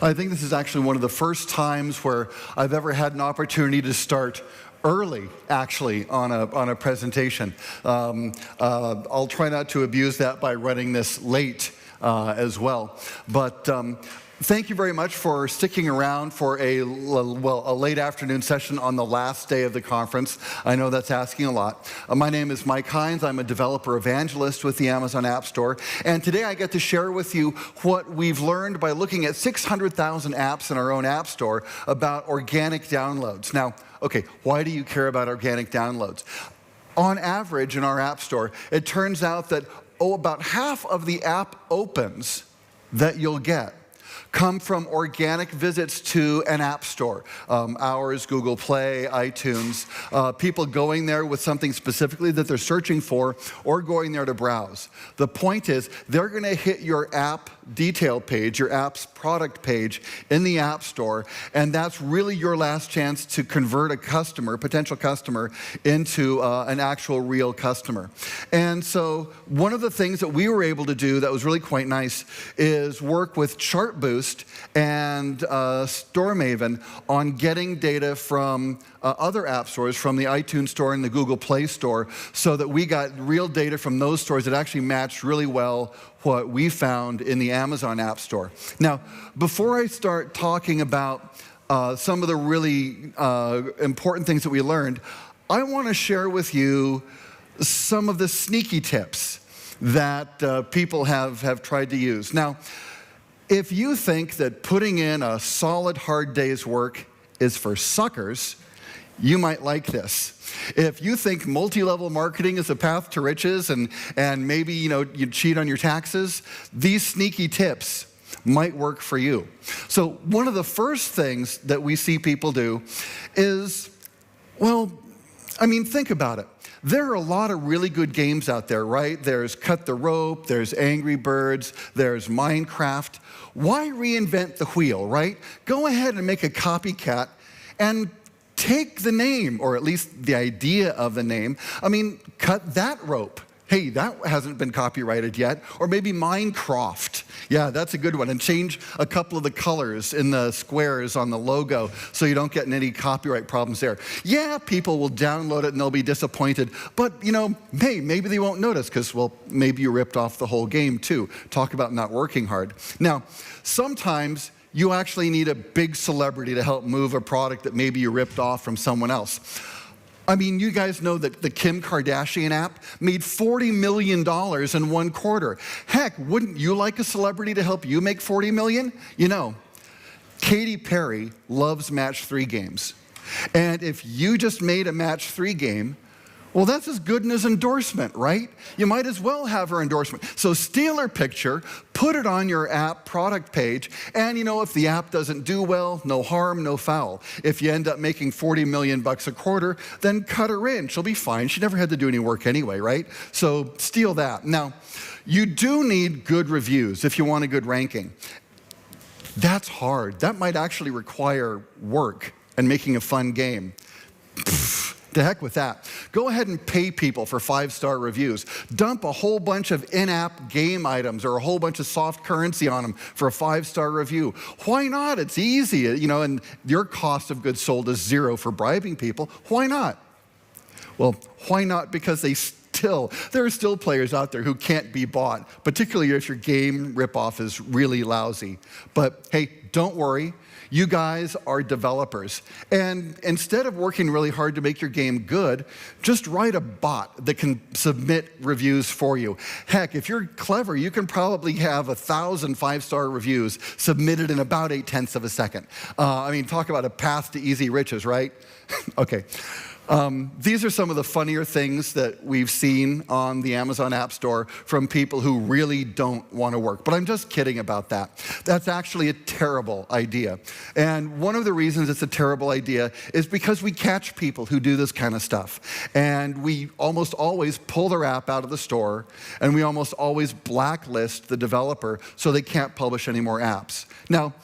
I think this is actually one of the first times where I've ever had an opportunity to start early, actually, on a presentation. I'll try not to abuse that by running this late as well. But thank you very much for sticking around for a late afternoon session on the last day of the conference. I know that's asking a lot. My name is Mike Hines. I'm a developer evangelist with the Amazon App Store. And today I get to share with you what we've learned by looking at 600,000 apps in our own App Store about organic downloads. Now, okay, why do you care about organic downloads? On average in our App Store, it turns out that about half of the app opens that you'll get come from organic visits to an app store. Ours, Google Play, iTunes, people going there with something specifically that they're searching for or going there to browse. The point is, they're going to hit your app detail page, your app's product page in the App Store, and that's really your last chance to convert a customer, potential customer, into an actual real customer. And so one of the things that we were able to do that was really quite nice is work with Chartboost and StoreMaven on getting data from other app stores, from the iTunes Store and the Google Play Store, so that we got real data from those stores that actually matched really well what we found in the Amazon App Store. Now, before I start talking about some of the really important things that we learned, I want to share with you some of the sneaky tips that people have tried to use. Now, if you think that putting in a solid, hard day's work is for suckers, you might like this. If you think multi-level marketing is a path to riches and maybe you cheat on your taxes, these sneaky tips might work for you. So one of the first things that we see people do is, think about it. There are a lot of really good games out there, right? There's Cut the Rope, there's Angry Birds, there's Minecraft. Why reinvent the wheel, right? Go ahead and make a copycat and take the name, or at least the idea of the name. Cut that rope. Hey, that hasn't been copyrighted yet. Or maybe Minecraft. Yeah, that's a good one. And change a couple of the colors in the squares on the logo so you don't get in any copyright problems there. Yeah, people will download it and they'll be disappointed. But, hey, maybe they won't notice because, maybe you ripped off the whole game too. Talk about not working hard. Now, sometimes you actually need a big celebrity to help move a product that maybe you ripped off from someone else. You guys know that the Kim Kardashian app made $40 million in one quarter. Heck, wouldn't you like a celebrity to help you make $40 million? Katy Perry loves Match 3 games. And if you just made a Match 3 game, that's as good as endorsement, right? You might as well have her endorsement. So steal her picture, put it on your app product page, and if the app doesn't do well, no harm, no foul. If you end up making $40 million a quarter, then cut her in. She'll be fine. She never had to do any work anyway, right? So steal that. Now, you do need good reviews if you want a good ranking. That's hard. That might actually require work and making a fun game. To heck with that. Go ahead and pay people for 5-star reviews. Dump a whole bunch of in-app game items or a whole bunch of soft currency on them for a 5-star review. Why not? It's easy, and your cost of goods sold is zero for bribing people. Why not? Why not? Because there are still players out there who can't be bought, particularly if your game ripoff is really lousy. But hey, don't worry. You guys are developers. And instead of working really hard to make your game good, just write a bot that can submit reviews for you. Heck, if you're clever, you can probably have 1,000 5-star reviews submitted in about 0.8 of a second. Talk about a path to easy riches, right? Okay. These are some of the funnier things that we've seen on the Amazon App Store from people who really don't want to work. But I'm just kidding about that. That's actually a terrible idea. And one of the reasons it's a terrible idea is because we catch people who do this kind of stuff. And we almost always pull their app out of the store, and we almost always blacklist the developer so they can't publish any more apps. Now,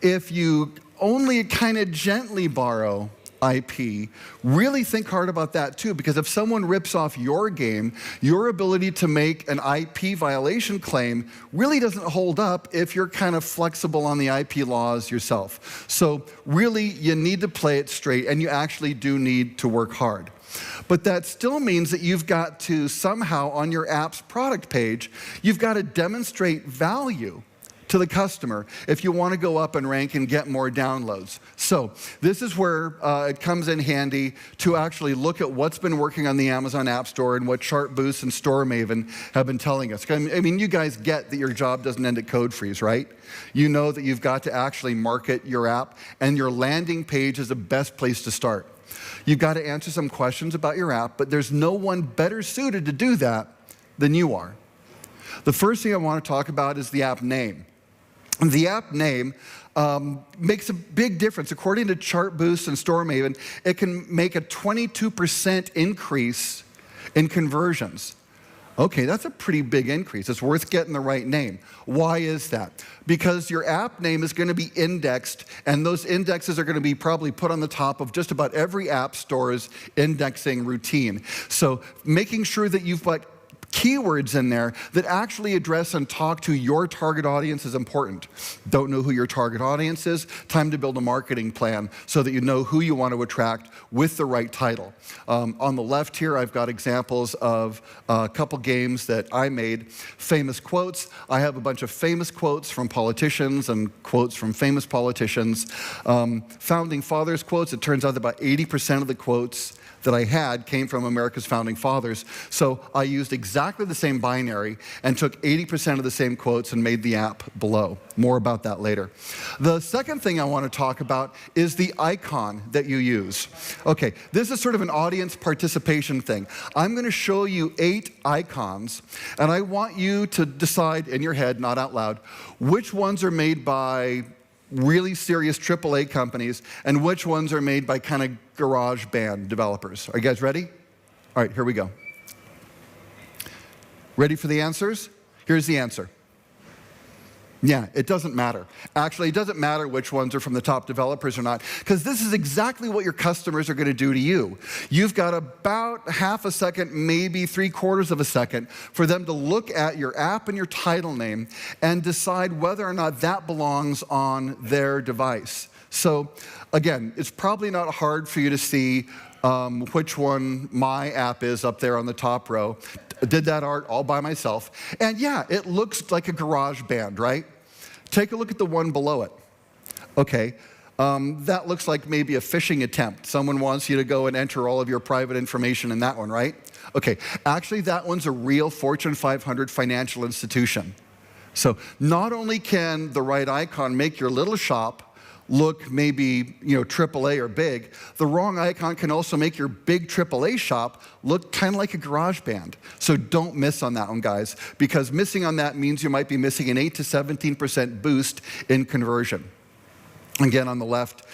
if you only kind of gently borrow IP, really think hard about that too, because if someone rips off your game, your ability to make an IP violation claim really doesn't hold up if you're kind of flexible on the IP laws yourself. So really, you need to play it straight, and you actually do need to work hard. But that still means that you've got to somehow, on your app's product page, you've got to demonstrate value to the customer if you want to go up and rank and get more downloads. So this is where it comes in handy to actually look at what's been working on the Amazon App Store and what Chartboost and Store Maven have been telling us. I mean, you guys get that your job doesn't end at code freeze, right? You know that you've got to actually market your app, and your landing page is the best place to start. You've got to answer some questions about your app, but there's no one better suited to do that than you are. The first thing I want to talk about is the app name. The app name makes a big difference. According to Chartboost and Store Maven, it can make a 22% increase in conversions. Okay, that's a pretty big increase. It's worth getting the right name. Why is that? Because your app name is going to be indexed, and those indexes are going to be probably put on the top of just about every app store's indexing routine. So making sure that you've got keywords in there that actually address and talk to your target audience is important. Don't know who your target audience is? Time to build a marketing plan so that you know who you want to attract with the right title. On the left here, I've got examples of a couple games that I made. Famous quotes. I have a bunch of famous quotes from politicians and quotes from famous politicians. Founding fathers quotes. It turns out that about 80% of the quotes that I had came from America's founding fathers. So I used exactly the same binary and took 80% of the same quotes and made the app below. More about that later. The second thing I want to talk about is the icon that you use. Okay, this is sort of an audience participation thing. I'm going to show you 8 icons, and I want you to decide in your head, not out loud, which ones are made by really serious AAA companies and which ones are made by kind of garage band developers. Are you guys ready? All right, here we go. Ready for the answers? Here's the answer. Yeah, it doesn't matter. Actually, it doesn't matter which ones are from the top developers or not, because this is exactly what your customers are going to do to you. You've got about half a second, maybe 3/4 of a second, for them to look at your app and your title name and decide whether or not that belongs on their device. So, again, it's probably not hard for you to see which one my app is up there on the top row. Did that art all by myself. And yeah, it looks like a garage band, right? Take a look at the one below it. Okay, that looks like maybe a phishing attempt. Someone wants you to go and enter all of your private information in that one, right? Okay, actually that one's a real Fortune 500 financial institution. So not only can the right icon make your little shop look maybe, AAA or big, the wrong icon can also make your big AAA shop look kind of like a garage band. So don't miss on that one, guys, because missing on that means you might be missing an 8 to 17% boost in conversion. Again, on the left,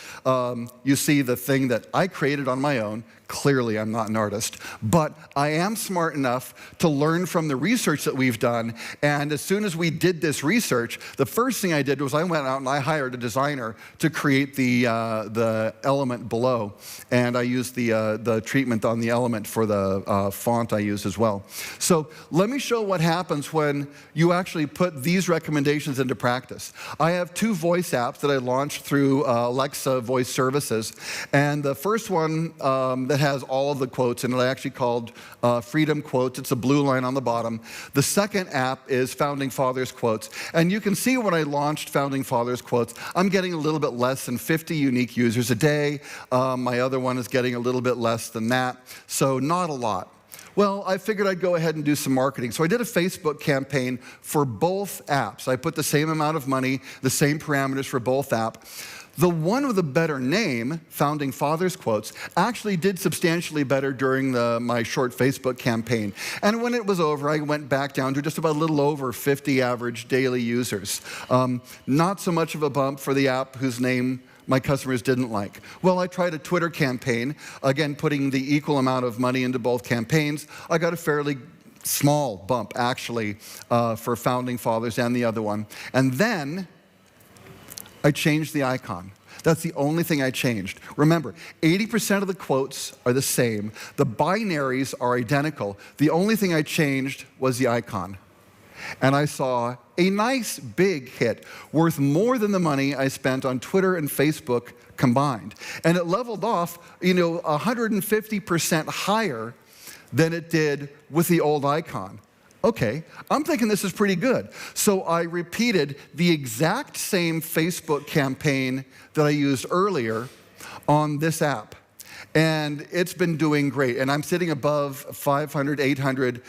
you see the thing that I created on my own. Clearly, I'm not an artist, but I am smart enough to learn from the research that we've done. And as soon as we did this research, the first thing I did was I went out and I hired a designer to create the element below. And I used the treatment on the element for the font I use as well. So let me show what happens when you actually put these recommendations into practice. I have 2 voice apps that I launched through Alexa voice services. And the first one that has all of the quotes, and it's actually called Freedom Quotes. It's a blue line on the bottom. The second app is Founding Fathers Quotes. And you can see when I launched Founding Fathers Quotes, I'm getting a little bit less than 50 unique users a day. My other one is getting a little bit less than that, so not a lot. Well, I figured I'd go ahead and do some marketing. So I did a Facebook campaign for both apps. I put the same amount of money, the same parameters for both apps. The one with a better name, Founding Fathers Quotes, actually did substantially better during my short Facebook campaign. And when it was over, I went back down to just about a little over 50 average daily users. Not so much of a bump for the app whose name my customers didn't like. Well, I tried a Twitter campaign, again, putting the equal amount of money into both campaigns. I got a fairly small bump, actually, for Founding Fathers and the other one. And then I changed the icon. That's the only thing I changed. Remember, 80% of the quotes are the same. The binaries are identical. The only thing I changed was the icon. And I saw a nice big hit, worth more than the money I spent on Twitter and Facebook combined. And it leveled off, 150% higher than it did with the old icon. Okay, I'm thinking this is pretty good. So I repeated the exact same Facebook campaign that I used earlier on this app. And it's been doing great. And I'm sitting above 500, 800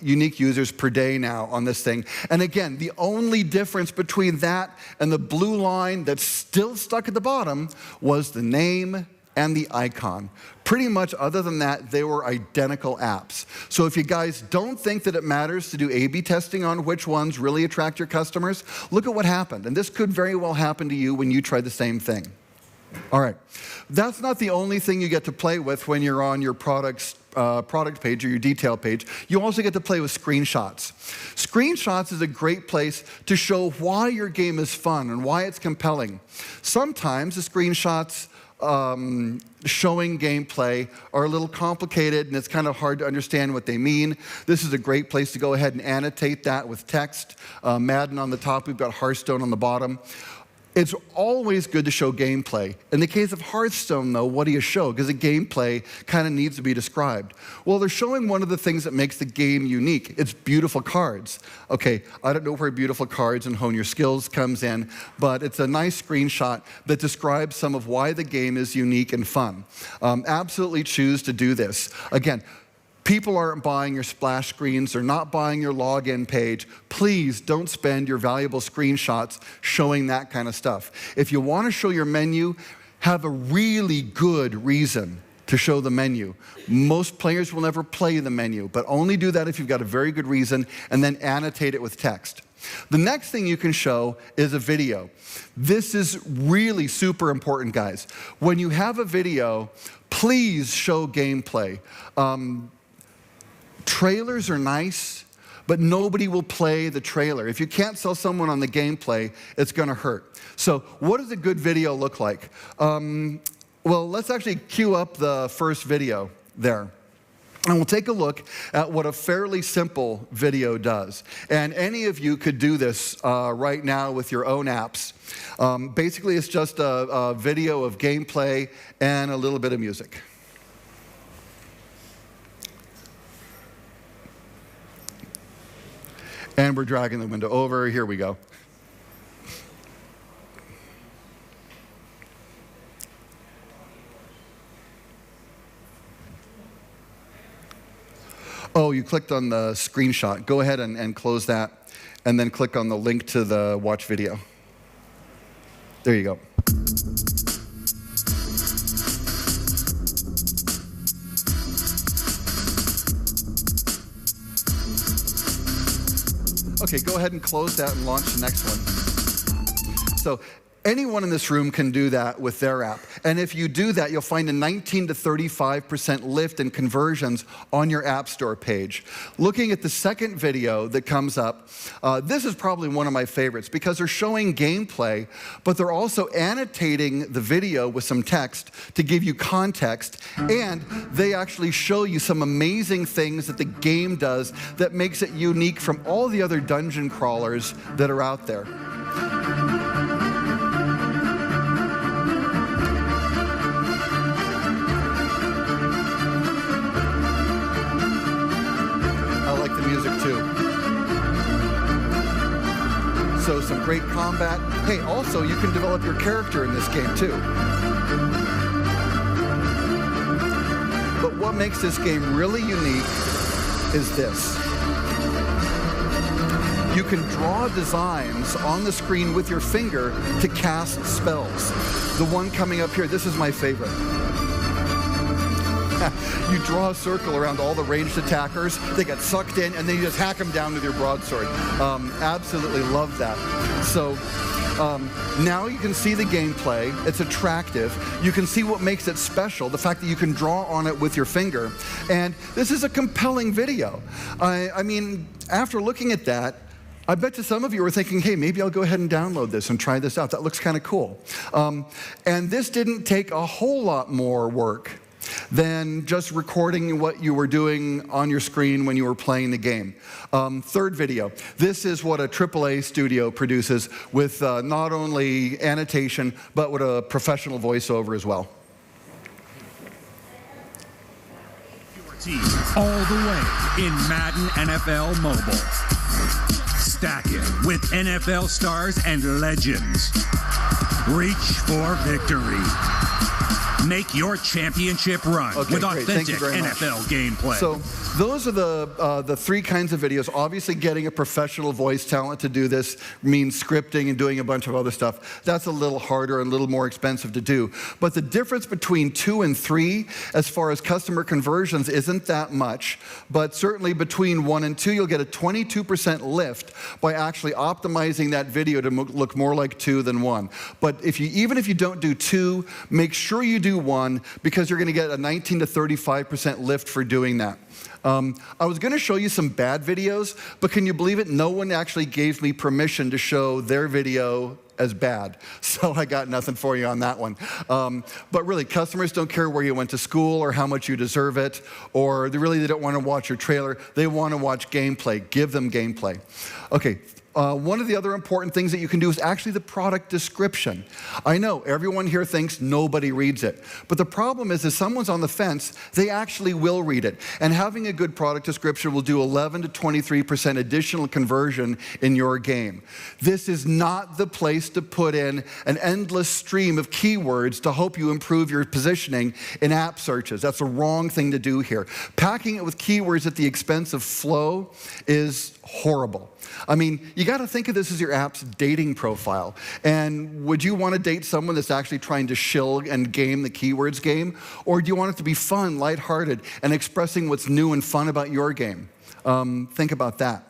unique users per day now on this thing. And again, the only difference between that and the blue line that's still stuck at the bottom was the name and the icon. Pretty much other than that, they were identical apps. So if you guys don't think that it matters to do A/B testing on which ones really attract your customers, look at what happened. And this could very well happen to you when you try the same thing. All right, that's not the only thing you get to play with when you're on your product page or your detail page. You also get to play with screenshots. Screenshots is a great place to show why your game is fun and why it's compelling. Sometimes the screenshots showing gameplay are a little complicated and it's kind of hard to understand what they mean. This is a great place to go ahead and annotate that with text. Madden on the top, we've got Hearthstone on the bottom. It's always good to show gameplay. In the case of Hearthstone, though, what do you show? Because the gameplay kind of needs to be described. Well, they're showing one of the things that makes the game unique. It's beautiful cards. Okay, I don't know where beautiful cards and hone your skills comes in, but it's a nice screenshot that describes some of why the game is unique and fun. Absolutely choose to do this. Again, people aren't buying your splash screens. They're not buying your login page. Please don't spend your valuable screenshots showing that kind of stuff. If you want to show your menu, have a really good reason to show the menu. Most players will never play the menu, but only do that if you've got a very good reason, and then annotate it with text. The next thing you can show is a video. This is really super important, guys. When you have a video, please show gameplay. Trailers are nice, but nobody will play the trailer. If you can't sell someone on the gameplay, it's going to hurt. So what does a good video look like? Well, let's actually cue up the first video there. And we'll take a look at what a fairly simple video does. And any of you could do this right now with your own apps. Basically, it's just a video of gameplay and a little bit of music. And we're dragging the window over. Here we go. Oh, you clicked on the screenshot. Go ahead and close that, and then click on the link to the watch video. There you go. Okay, go ahead and close that and launch the next one. So anyone in this room can do that with their app. And if you do that, you'll find a 19 to 35% lift in conversions on your App Store page. Looking at the second video that comes up, this is probably one of my favorites because they're showing gameplay, but they're also annotating the video with some text to give you context, and they actually show you some amazing things that the game does that makes it unique from all the other dungeon crawlers that are out there. Music too. So some great combat. Hey, also you can develop your character in this game too. But what makes this game really unique is this. You can draw designs on the screen with your finger to cast spells. The one coming up here, this is my favorite. You draw a circle around all the ranged attackers, they get sucked in, and then you just hack them down with your broadsword. Absolutely love that. So now you can see the gameplay. It's attractive. You can see what makes it special, the fact that you can draw on it with your finger. And this is a compelling video. I mean, after looking at that, I bet you some of you are thinking, hey, maybe I'll go ahead and download this and try this out. That looks kind of cool. And this didn't take a whole lot more work than just recording what you were doing on your screen when you were playing the game. Third video. This is what a AAA studio produces with not only annotation, but with a professional voiceover as well. All the way in Madden NFL Mobile. Stack it with NFL stars and legends. Reach for victory. Make your championship run with authentic NFL gameplay. So those are the three kinds of videos. Obviously, getting a professional voice talent to do this means scripting and doing a bunch of other stuff. That's a little harder and a little more expensive to do. But the difference between 2 and 3, as far as customer conversions, isn't that much. But certainly between 1 and 2, you'll get a 22% lift by actually optimizing that video to look more like 2 than 1. But even if you don't do 2, make sure you do 1, because you're going to get a 19 to 35% lift for doing that. I was going to show you some bad videos, but can you believe it? No one actually gave me permission to show their video as bad. So I got nothing for you on that one. But really, customers don't care where you went to school or how much you deserve it, or they don't want to watch your trailer. They want to watch gameplay. Give them gameplay. Okay. One of the other important things that you can do is actually the product description. I know everyone here thinks nobody reads it, but the problem is if someone's on the fence, they actually will read it. And having a good product description will do 11 to 23% additional conversion in your game. This is not the place to put in an endless stream of keywords to hope you improve your positioning in app searches. That's the wrong thing to do here. Packing it with keywords at the expense of flow is horrible. I mean, you got to think of this as your app's dating profile. And would you want to date someone that's actually trying to shill and game the keywords game? Or do you want it to be fun, lighthearted, and expressing what's new and fun about your game? Think about that.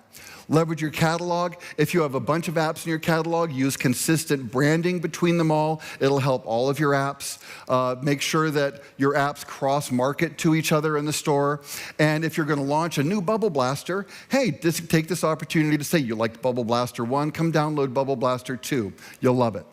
Leverage your catalog. If you have a bunch of apps in your catalog, use consistent branding between them all. It'll help all of your apps. Make sure that your apps cross-market to each other in the store. And if you're going to launch a new Bubble Blaster, hey, just take this opportunity to say you liked Bubble Blaster 1, come download Bubble Blaster 2. You'll love it.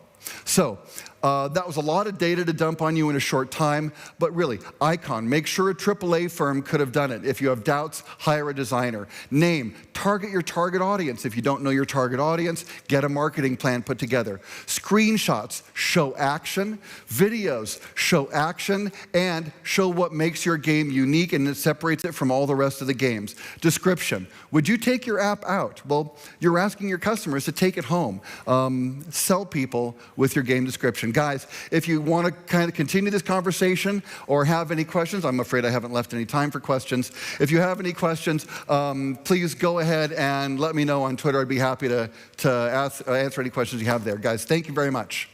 So, that was a lot of data to dump on you in a short time, but really, icon, make sure a AAA firm could have done it. If you have doubts, hire a designer. Name, target your target audience. If you don't know your target audience, get a marketing plan put together. Screenshots, show action. Videos, show action, and show what makes your game unique and it separates it from all the rest of the games. Description, would you take your app out? Well, you're asking your customers to take it home. Sell people with your game description. Guys, if you want to kind of continue this conversation or have any questions, I'm afraid I haven't left any time for questions. If you have any questions, please go ahead and let me know on Twitter. I'd be happy to answer any questions you have there. Guys, thank you very much.